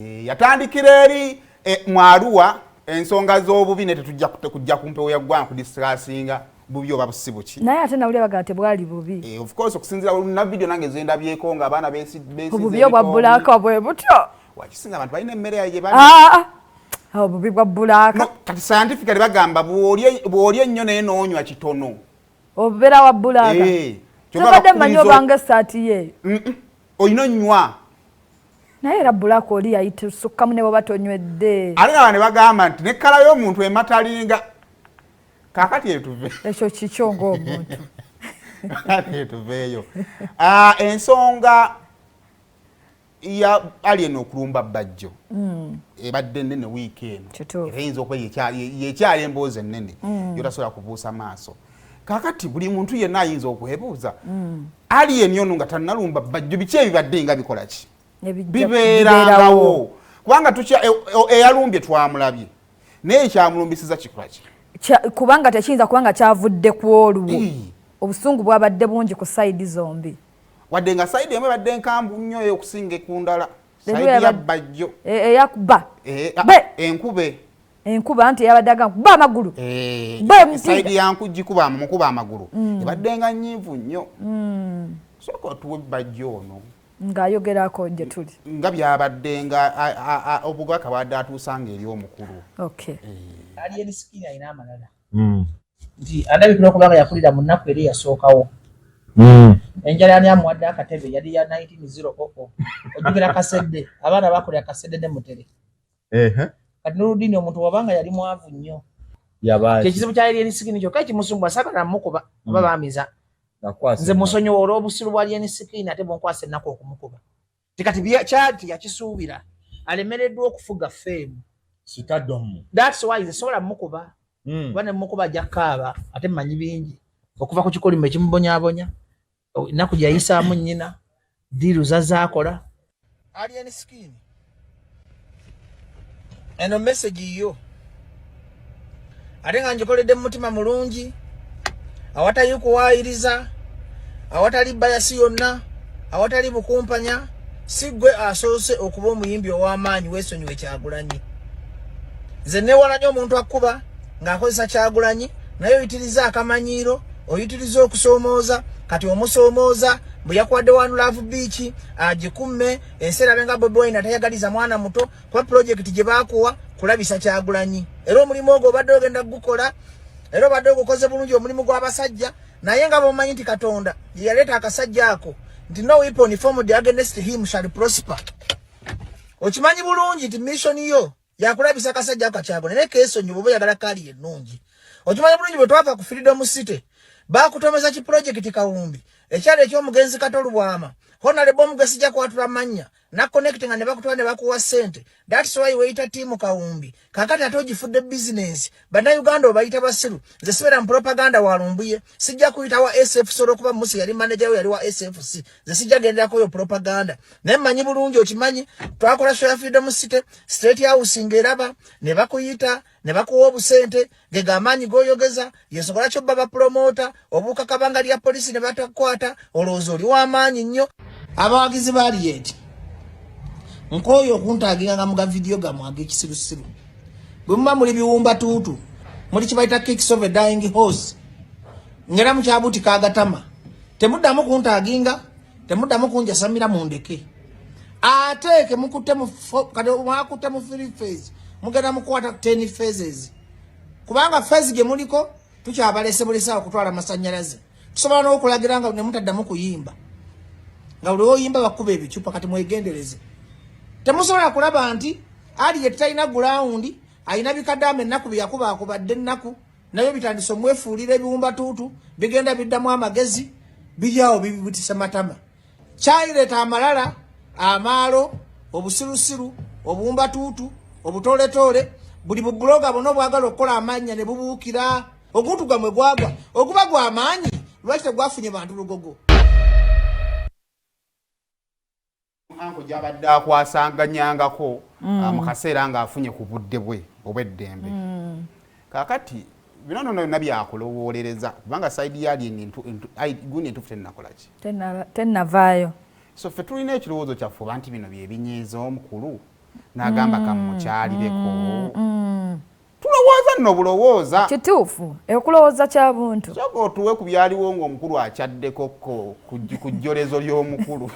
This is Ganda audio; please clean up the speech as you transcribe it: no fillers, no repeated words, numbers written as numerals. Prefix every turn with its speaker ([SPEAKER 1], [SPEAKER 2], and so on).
[SPEAKER 1] Yatandikira eri mwaruwa ensonga z'obubi ne tetujja kujja kumpewo ya ggwanga kudiscussinga bubi oba busibu ki.
[SPEAKER 2] Naye ate nawulira bagante bwali bubi.
[SPEAKER 1] Of course okusinzira na video nange zendabyeko nga abaana besi
[SPEAKER 2] obubi obwa bulaka bwe butyo.
[SPEAKER 1] Wakisinga abantu balina emmere yaye bali.
[SPEAKER 2] Obubi bwa bulaka.
[SPEAKER 1] Kati scientifically bagamba bw'olya ennyo naye n'onywa kitono.
[SPEAKER 2] Obubeera wa bulaka. Tobadde mmanyi obanga essaati ye.
[SPEAKER 1] Olina onywa.
[SPEAKER 2] Naye era bulaka oli yayitusukkamu ne bw'oba tonywedde.
[SPEAKER 1] Ate nga ne bagamba nti ne kkala y'omuntu ematalinga. Kakati etuve.
[SPEAKER 2] Ekyo kikyo ng'omuntu.
[SPEAKER 1] Kakati etuveeyo. Ensonga ya alien okulumba Bajjo. Ebadde nnene wiiki eno. Eyinza okuba yekyali emboozi ennene. Yotasobola kubuusa maaso. Kakati buli muntu yenna ayinza okwebuuza. Alien ono nga tannalumba Bajjo biki ebibadde nga bikola ki? Bibeerangawo. Kubanga eyalumbye twamulabye. Naye ekyamulumbisiza kikola ki?
[SPEAKER 2] Kubanga tekiyinza kubanga kyavudde ku olwo. Obusungu bwabadde bungi ku sayidi zombi.
[SPEAKER 1] Wadde nga sayidi emu ebadde nkambwe nnyo okusinga ekundala. Sayidi ya Bajjo.
[SPEAKER 2] Eyakuba.
[SPEAKER 1] Enkube.
[SPEAKER 2] Enkuba anti yabadde agamba amagulu.
[SPEAKER 1] Sayidi yankugikuba mukuba amagulu. Ebadde nga nnyivu nnyo. Sooka otuwe Bajjo ono.
[SPEAKER 2] Ng'ayogerako gye tuli.
[SPEAKER 1] Nga byabadde nga obugaka bwadde atuusanga eri omukulu.
[SPEAKER 2] Okay.
[SPEAKER 3] Alien skin ayina amalala. Nti alabikira okubanga yakulira mu nnaku eri yasookawo. Enjala yani amuwadde akatebe yali ya 1900. Ojjukira kasedde. Abaana bakolera kasedde ne mutere. Kati n'oludini omuntu wabanga yali mwavu nnyo. Ekizibu kya alien skin kyokka kimusumbwa sagala mukuba oba baamiza. Nze musonyiwa olw'obusiru bwa alien skin ate bw'onkwasa ennaku okumukuba. Tikati kyati yakisuubira alemereddwa okufuga fame.
[SPEAKER 4] Sitadomu.
[SPEAKER 3] That's why nze sobola mukuba. Kuba ne mukuba ajja kaaba ate mmanyi bingi. Okuva ku kikolimba ekimubonyaabonya. Ennaku gyayisaamu nnyina. Diiru zazaakola. Alien skin. Eno message yo. Ate nga ngikoledde mu mutima mulungi. Awatali kuwaayiriza. Awatali bayasi yonna. Awatali bukumpanya. Si gwe asoose okuba omuyimbi ow'amaanyi weesonyiwe Kyagulanyi. Nze newala nnyo omuntu akuba ng'akozesa Kyagulanyi naye oyitiriza akamanyiiro, oyitiriza okusoomooza, kati omusoomooza bwe yakuwadde One Love Beach agikumme ensi erabe nga Bobi Wine atayagaliza mwana muto kuba pulojekiti gye baakuwa kulabisa Kyagulanyi. Era omulimu ogwo obadde ogenda gukola, era obadde ogukoze bulungi omulimu gw'abasajja, naye nga bw'omanyi nti Katonda ye yaleeta akasajja ako nti no weapon formed against him shall prosper. Okimanyi bulungi nti mission yo yakulabisa kasajja ako Kyagulanyi naye keesonyi bw'oba oyagala kali ennungi. Okimanyi bulungi bwe twava ku Freedom City baakutomeza ki projekiti Kawumbi ekyalo eky'omugenzi Katolubwama Honorable Mugesi jja kwatula amannya na connecting ne bakutwala ne bakuwa ssente. That's why weita timu Kawumbi kakati ate ogifudde business bannayuganda obayita basiru nze sibeera mu propaganda walumbuye sijja kuyita wa SFC okuba Musi yali manager we yali wa SFC nze sijja genderako yo propaganda naye mmanyi bulungi okimanyi twakola show ya Freedom City State House ngeraba ne bakuyita ne bakuwa obusente gega amaanyi goyogeza yesokola kyo baba promoter obuuka kabanga lya polisi ne batakwata olowooza oli w'amaanyi nnyo. Abawagizi ba Alien nkoyo okuntaginga nga muga video gamu ag'ekisirusiru bwe muba muli biwumba tuutu muli kibayita kicks of a dying horse ngera mu kyabuti kagatama temuddamu kuntaginga temuddamu kunjasamira mundeke ate ke mukutte mu kade mwakutte mu free phase mugenda mukwata 10 phases kubanga phase ge muliko tukyabalese bulesa okutwala masanyalaze tusobola n'okulagira nga ne mutaddamu kuyimba nga buli oyimba bakuba ebicupa kati mwegendereze. Temusobola kulaba nti ali ye talina ground ayina bikadame ennaku byakuba akubadde ennaku nayo bitandise omwefuulira ebiwumba tuutu bigenda biddamu amagezi bijyawo bibibutisa matama kyayireeta amalala amaalo obusirusiru obuwumba tuutu obutooletoole buli bubuloga bonna obwagala okukola amannya ne bubuukira oguntu gwamwe gwagwa okuba gwa amaanyi lwaki tegwafunye bantu lugogo.
[SPEAKER 1] Anko jabadde akwasanganyangako mu kaseera ng'afunye ku budde bwe obw'eddembe. Kakati bino nno byonna byakulowoolereza kubanga sayidi yali guuni entuufu tennakola ki?
[SPEAKER 2] Tennavaayo.
[SPEAKER 1] So ffe tulina ekirowoozo kyaffe oba nti bino bye binyiiza omukulu n'agamba kamukyalireko tulowooza nno bulowooza
[SPEAKER 2] kituufu okulowooza kya buntu
[SPEAKER 1] soka otuwe ku byaliwo ng'omukulu akyaddekokko ku jjolezo ly'omukulu